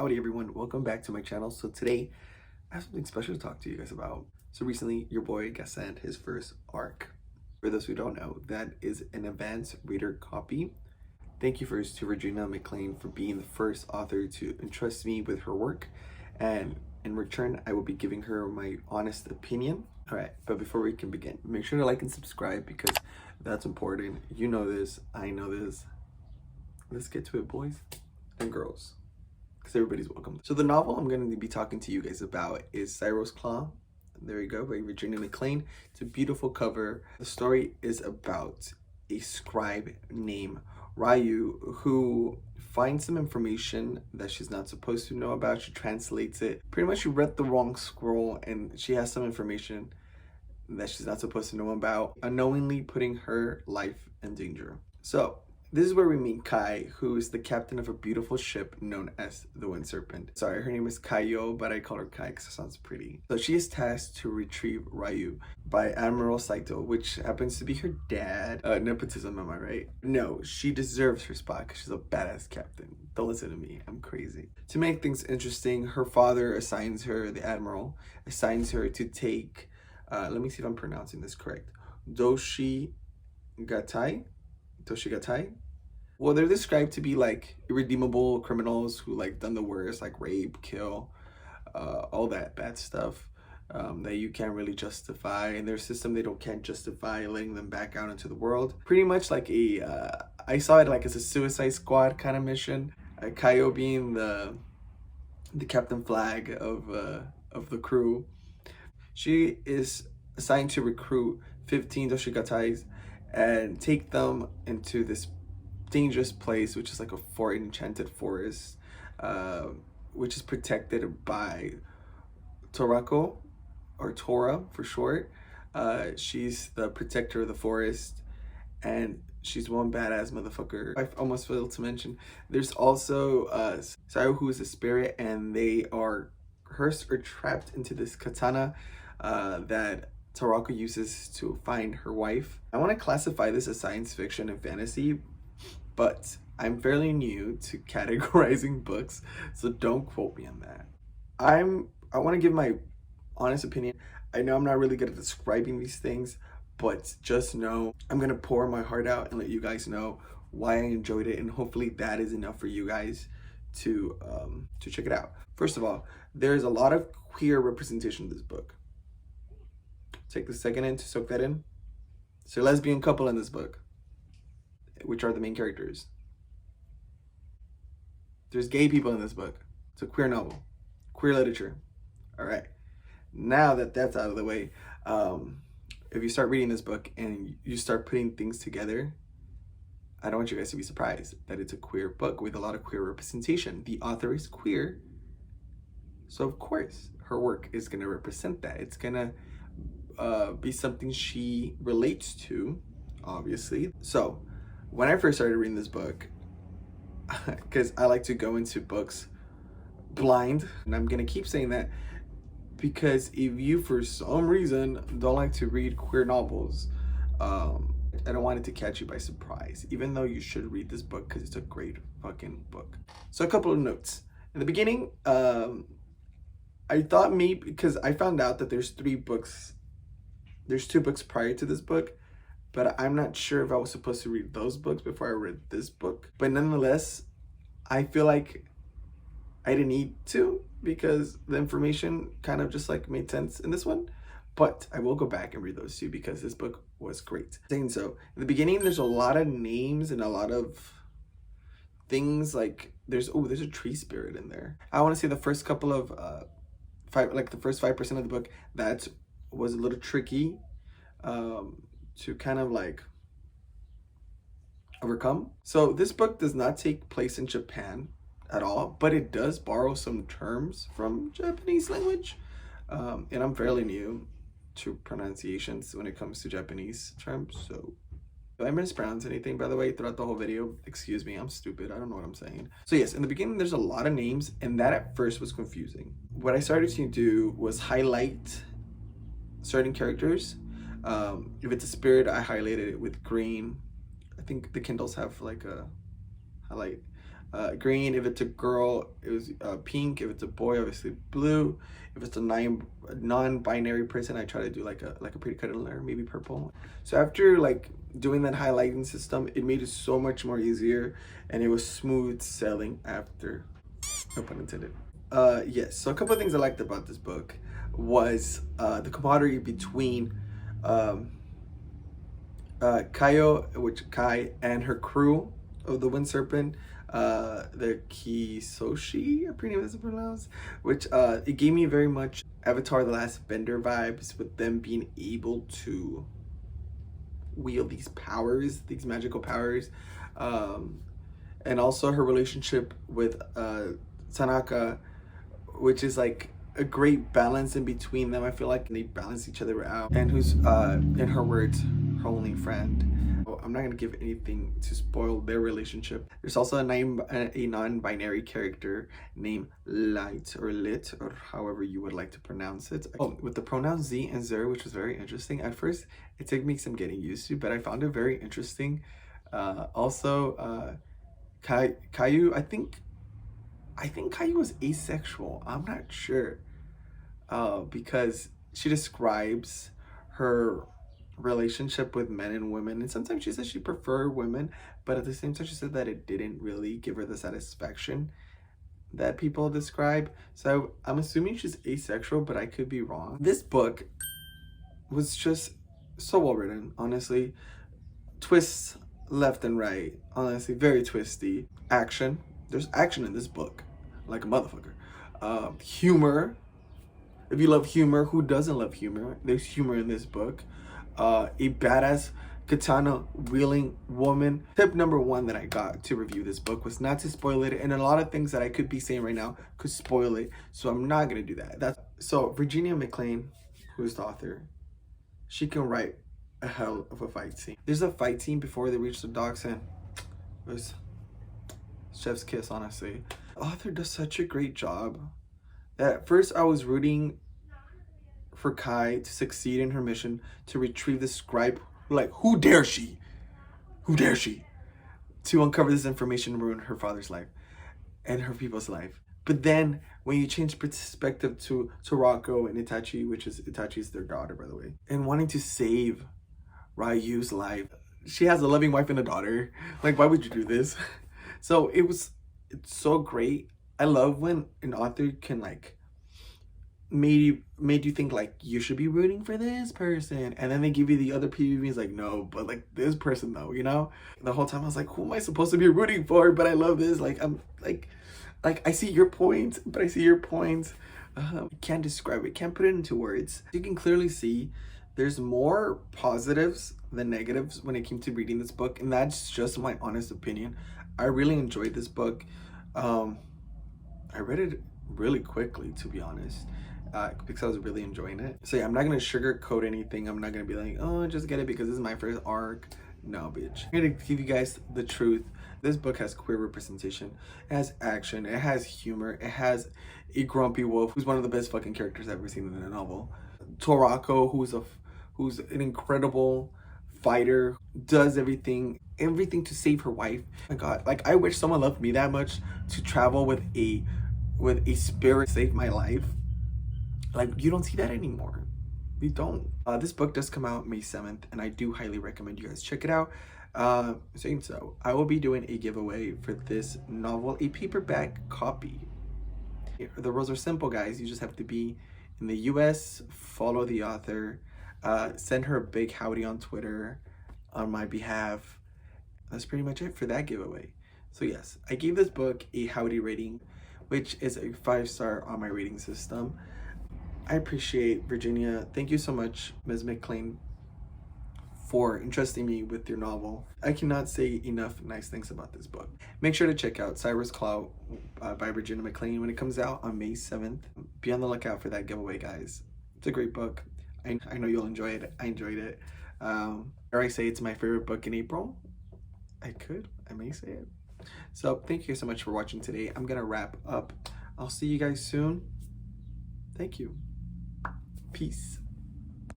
Howdy everyone, welcome back to my channel. So today I have something special to talk to you guys about. So recently your boy got sent his first ARC. For those who don't know, that is an advanced reader copy. Thank you first to Virginia McClain for being the first author to entrust me with her work, and in return I will be giving her my honest opinion. Alright, but before we can begin, make sure to like and subscribe because that's important. You know this, I know this. Let's get to it, boys and girls, because everybody's welcome. So the novel I'm going to be talking to you guys about is Sairō's Claw. There you go, by Virginia McClain. It's a beautiful cover. The story is about a scribe named Ryu who finds some information that she's not supposed to know about. She translates it. Pretty much she read the wrong scroll and she has some information that she's not supposed to know about, unknowingly putting her life in danger. So this is where we meet Kai, who is the captain of a beautiful ship known as the Wind Serpent. Sorry, her name is Kaio, but I call her Kai because it sounds pretty. So she is tasked to retrieve Ryu by Admiral Saito, which happens to be her dad. Nepotism, am I right? No, she deserves her spot because she's a badass captain. Don't listen to me, I'm crazy. To make things interesting, her father assigns her, the Admiral, assigns her to take, let me see if I'm pronouncing this correct, Doshigatai? Well, they're described to be like irredeemable criminals who like done the worst, like rape, kill, all that bad stuff that you can't really justify. In their system, they can't justify letting them back out into the world. Pretty much like I saw it like as a Suicide Squad kind of mission. Kaio being the captain flag of the crew. She is assigned to recruit 15 Doshigatais and take them into this dangerous place, which is like a enchanted forest, which is protected by Torako, or Tora for short. She's the protector of the forest, and she's one badass motherfucker. I almost failed to mention, there's also Sairō, who is a spirit, and they are cursed or trapped into this katana that Torako uses to find her wife. I want to classify this as science fiction and fantasy, but I'm fairly new to categorizing books, so don't quote me on that. I want to give my honest opinion. I know I'm not really good at describing these things, but just know I'm gonna pour my heart out and let you guys know why I enjoyed it, and hopefully that is enough for you guys to check it out. First of all, there's a lot of queer representation in this book. Take the second in to soak that in. It's a lesbian couple in this book, which are the main characters. There's gay people in this book. It's a queer novel, queer literature. All right, now that that's out of the way, if you start reading this book and you start putting things together, I don't want you guys to be surprised that it's a queer book with a lot of queer representation. The author is queer, so of course her work is gonna represent that. It's gonna be something she relates to, obviously. So when I first started reading this book, because I like to go into books blind, and I'm gonna keep saying that because if you for some reason don't like to read queer novels, I don't want it to catch you by surprise, even though you should read this book because it's a great fucking book. So a couple of notes in the beginning. I thought maybe, because I found out that there's two books prior to this book, but I'm not sure if I was supposed to read those books before I read this book. But nonetheless, I feel like I didn't need to, because the information kind of just like made sense in this one. But I will go back and read those two because this book was great. Saying so, in the beginning, there's a lot of names and a lot of things, like there's a tree spirit in there. I want to say the first couple of the first 5% of the book, that was a little tricky to kind of like overcome. So this book does not take place in Japan at all, but it does borrow some terms from Japanese language, and I'm fairly new to pronunciations when it comes to Japanese terms, so if I mispronounce anything, by the way, throughout the whole video, excuse me, I'm stupid, I don't know what I'm saying. So yes, in the beginning there's a lot of names, and that at first was confusing. What I started to do was highlight certain characters. If it's a spirit, I highlighted it with green. I think the Kindles have like a highlight green. If it's a girl, it was pink. If it's a boy, obviously blue. If it's a non-binary person, I try to do like a pretty color, maybe purple. So after like doing that highlighting system, it made it so much more easier, and it was smooth sailing after. No pun intended. Yes. So a couple of things I liked about this book was the camaraderie between Kai and her crew of the Wind Serpent, the Kisoshi, I pretty much is pronounced, which it gave me very much Avatar: The Last Bender vibes, with them being able to wield these powers, these magical powers, and also her relationship with Tanaka, which is like a great balance in between them. I feel like they balance each other out, and who's in her words, her only friend. I'm not gonna give anything to spoil their relationship. There's also a non-binary character named Light or Lit, or however you would like to pronounce it. Oh, with the pronouns Z and Zer, which was very interesting. At first, it took me some getting used to, but I found it very interesting. Also, Caillou, I think Caillou was asexual. I'm not sure, because she describes her relationship with men and women, and sometimes she says she preferred women, but at the same time she said that it didn't really give her the satisfaction that people describe. So I'm assuming she's asexual, but I could be wrong. This book was just so well written, honestly. Twists left and right, honestly, very twisty. Action, there's action in this book like a motherfucker. Humor, if you love humor, who doesn't love humor? There's humor in this book. A badass katana wielding woman. Tip number one that I got to review this book was not to spoil it, and a lot of things that I could be saying right now could spoil it, so I'm not gonna do that. So Virginia McClain, who's the author, she can write a hell of a fight scene. There's a fight scene before they reach the docks, and it was chef's kiss, honestly. The author does such a great job that at first I was rooting for Kai to succeed in her mission to retrieve the scribe. Like, who dare she? Who dare she to uncover this information and ruin her father's life and her people's life? But then when you change perspective to Rocco and Itachi, which is Itachi's their daughter, by the way, and wanting to save Ryu's life, she has a loving wife and a daughter. Like, why would you do this? So it's so great. I love when an author can like made you think like you should be rooting for this person, and then they give you the other PVs like, no, but like this person though, you know? The whole time I was like, who am I supposed to be rooting for? But I love this. Like, I'm like I see your point, but I see your point. Can't describe it, can't put it into words. You can clearly see there's more positives than negatives when it came to reading this book, and that's just my honest opinion. I really enjoyed this book. I read it really quickly, to be honest, because I was really enjoying it. So yeah, I'm not gonna sugarcoat anything. I'm not gonna be like, oh, just get it because this is my first arc. No, bitch. I'm gonna give you guys the truth. This book has queer representation. It has action. It has humor. It has a grumpy wolf who's one of the best fucking characters I've ever seen in a novel. Torako, who's an incredible fighter, does everything to save her wife. Oh my God, like I wish someone loved me that much to travel with a spirit to save my life. Like, you don't see that anymore. You don't. This book does come out May 7th, and I do highly recommend you guys check it out. So I will be doing a giveaway for this novel, a paperback copy. The rules are simple, guys. You just have to be in the US, follow the author, send her a big howdy on Twitter on my behalf. That's pretty much it for that giveaway. So yes, I gave this book a howdy rating, which is a 5-star on my rating system. I appreciate Virginia. Thank you so much, Ms. McClain, for entrusting me with your novel. I cannot say enough nice things about this book. Make sure to check out Sairō's Claw by Virginia McClain when it comes out on May 7th. Be on the lookout for that giveaway, guys. It's a great book. I know you'll enjoy it. I enjoyed it. Or I say it's my favorite book in April. I may say it. So thank you so much for watching today. I'm gonna wrap up. I'll see you guys soon. Thank you. Peace.